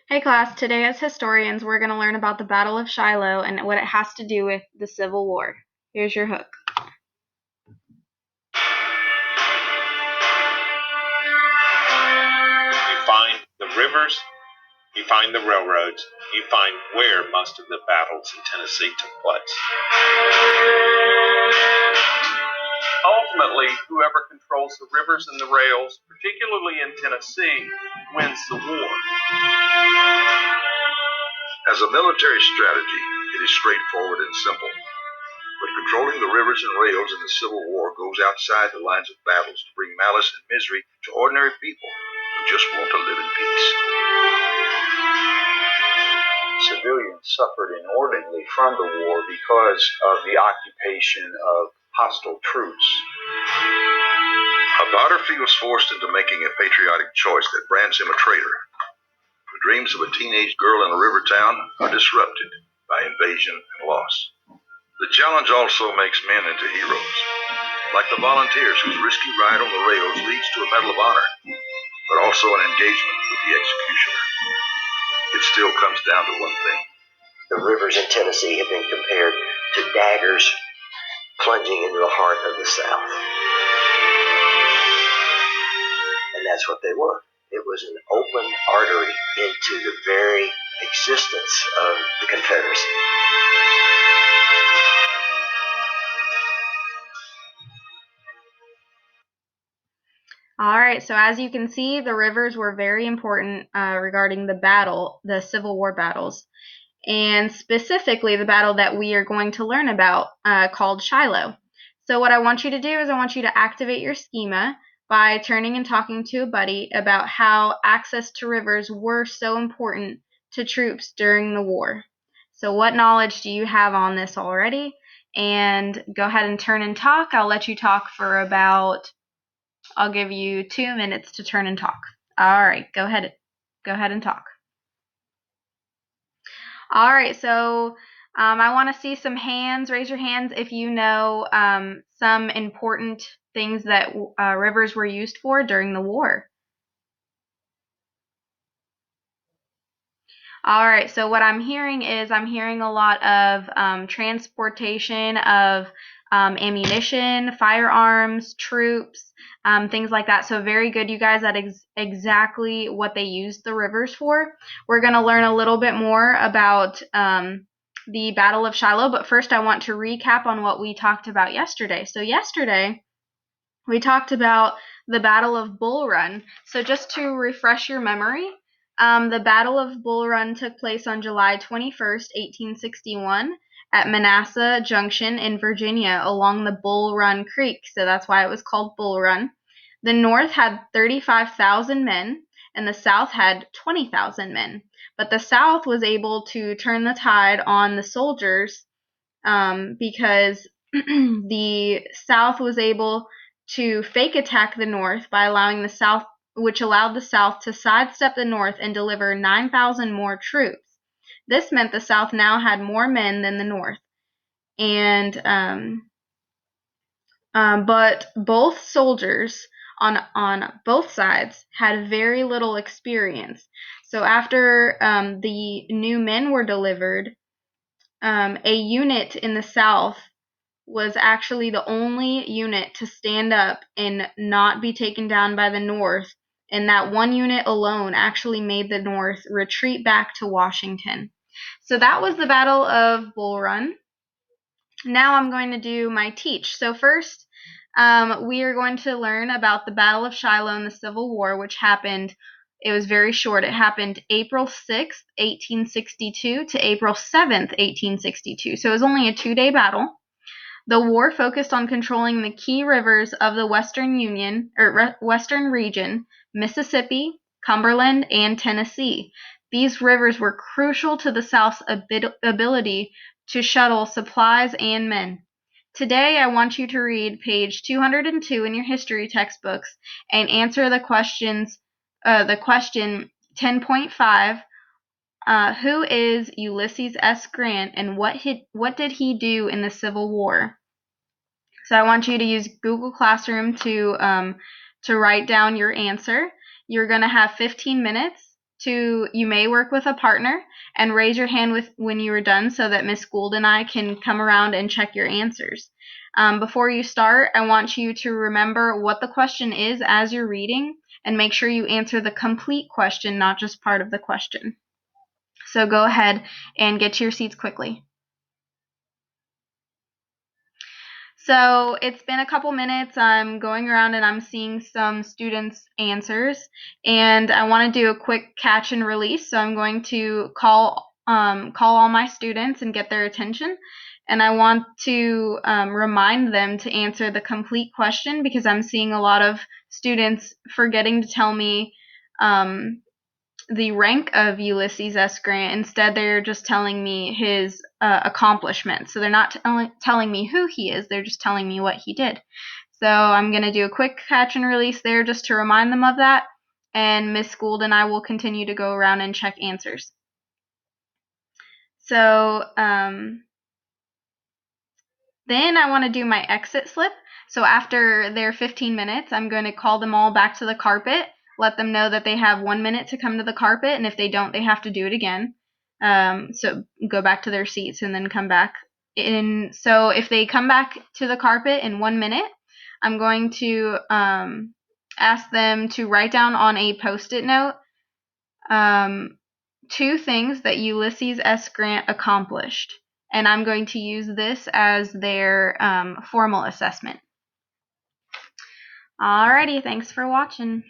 Hey class, today as historians we're going to learn about the Battle of Shiloh and what it has to do with the Civil War. Here's your hook. You find the rivers, you find the railroads, you find where most of the battles in Tennessee took place. Ultimately, whoever controls the rivers and the rails, particularly in Tennessee, wins the war. As a military strategy, it is straightforward and simple. But controlling the rivers and rails in the Civil War goes outside the lines of battles to bring malice and misery to ordinary people who just want to live in peace. Civilians suffered inordinately from the war because of the occupation of hostile troops. A daughter feels forced into making a patriotic choice that brands him a traitor. The dreams of a teenage girl in a river town are disrupted by invasion and loss. The challenge also makes men into heroes, like the volunteers whose risky ride on the rails leads to a Medal of Honor, but also an engagement with the executioner. It still comes down to one thing. The rivers in Tennessee have been compared to daggers plunging into the heart of the South. And that's what they were. It was an open artery into the very existence of the Confederacy. Alright, so as you can see, the rivers were very important regarding the Civil War battles, and specifically the battle that we are going to learn about called Shiloh. So what I want you to do is I want you to activate your schema by turning and talking to a buddy about how access to rivers were so important to troops during the war. So what knowledge do you have on this already? And go ahead and turn and talk. I'll let you talk for I'll give you 2 minutes to turn and talk. All right, go ahead and talk. All right, so I want to see some hands. Raise your hands if you know some important things that rivers were used for during the war. All right, so what I'm hearing is a lot of transportation of ammunition, firearms, troops, things like that. So very good, you guys. That is exactly what they used the rivers for. We're going to learn a little bit more about the Battle of Shiloh, but first I want to recap on what we talked about yesterday. So yesterday we talked about the Battle of Bull Run. So just to refresh your memory, the Battle of Bull Run took place on July 21st, 1861 at Manassas Junction in Virginia along the Bull Run Creek. So that's why it was called Bull Run. The North had 35,000 men and the South had 20,000 men. But the South was able to turn the tide on the soldiers because the South was able to fake attack the North by allowing the South, which allowed the South to sidestep the North and deliver 9,000 more troops. This meant the South now had more men than the North, and but both soldiers on both sides had very little experience. So after the new men were delivered, a unit in the South was actually the only unit to stand up and not be taken down by the North, and that one unit alone actually made the North retreat back to Washington. So that was the Battle of Bull Run. Now I'm going to do my teach. So first, we are going to learn about the Battle of Shiloh in the Civil War, which happened, it was very short. It happened April 6th, 1862 to April 7th, 1862. So it was only a 2-day battle. The war focused on controlling the key rivers of the Western region, Mississippi, Cumberland, and Tennessee. These rivers were crucial to the South's ability to shuttle supplies and men. Today, I want you to read page 202 in your history textbooks and answer the question 10.5. Who is Ulysses S. Grant, and what did he do in the Civil War? So I want you to use Google Classroom to write down your answer. You're going to have 15 minutes you may work with a partner, and raise your hand when you are done so that Miss Gould and I can come around and check your answers. Before you start, I want you to remember what the question is as you're reading, and make sure you answer the complete question, not just part of the question. So go ahead and get to your seats quickly. So it's been a couple minutes. I'm going around and I'm seeing some students' answers, and I want to do a quick catch and release. So I'm going to call all my students and get their attention, and I want to remind them to answer the complete question, because I'm seeing a lot of students forgetting to tell me the rank of Ulysses S. Grant. Instead, they're just telling me his accomplishments. So they're not telling me who he is, they're just telling me what he did. So I'm going to do a quick catch and release there just to remind them of that, and Miss Gould and I will continue to go around and check answers. So then I want to do my exit slip. So after their 15 minutes, I'm going to call them all back to the carpet, let them know that they have 1 minute to come to the carpet, and if they don't, they have to do it again. So go back to their seats and then come back. So if they come back to the carpet in 1 minute, I'm going to ask them to write down on a Post-it note 2 things that Ulysses S. Grant accomplished. And I'm going to use this as their formal assessment. Alrighty, thanks for watching.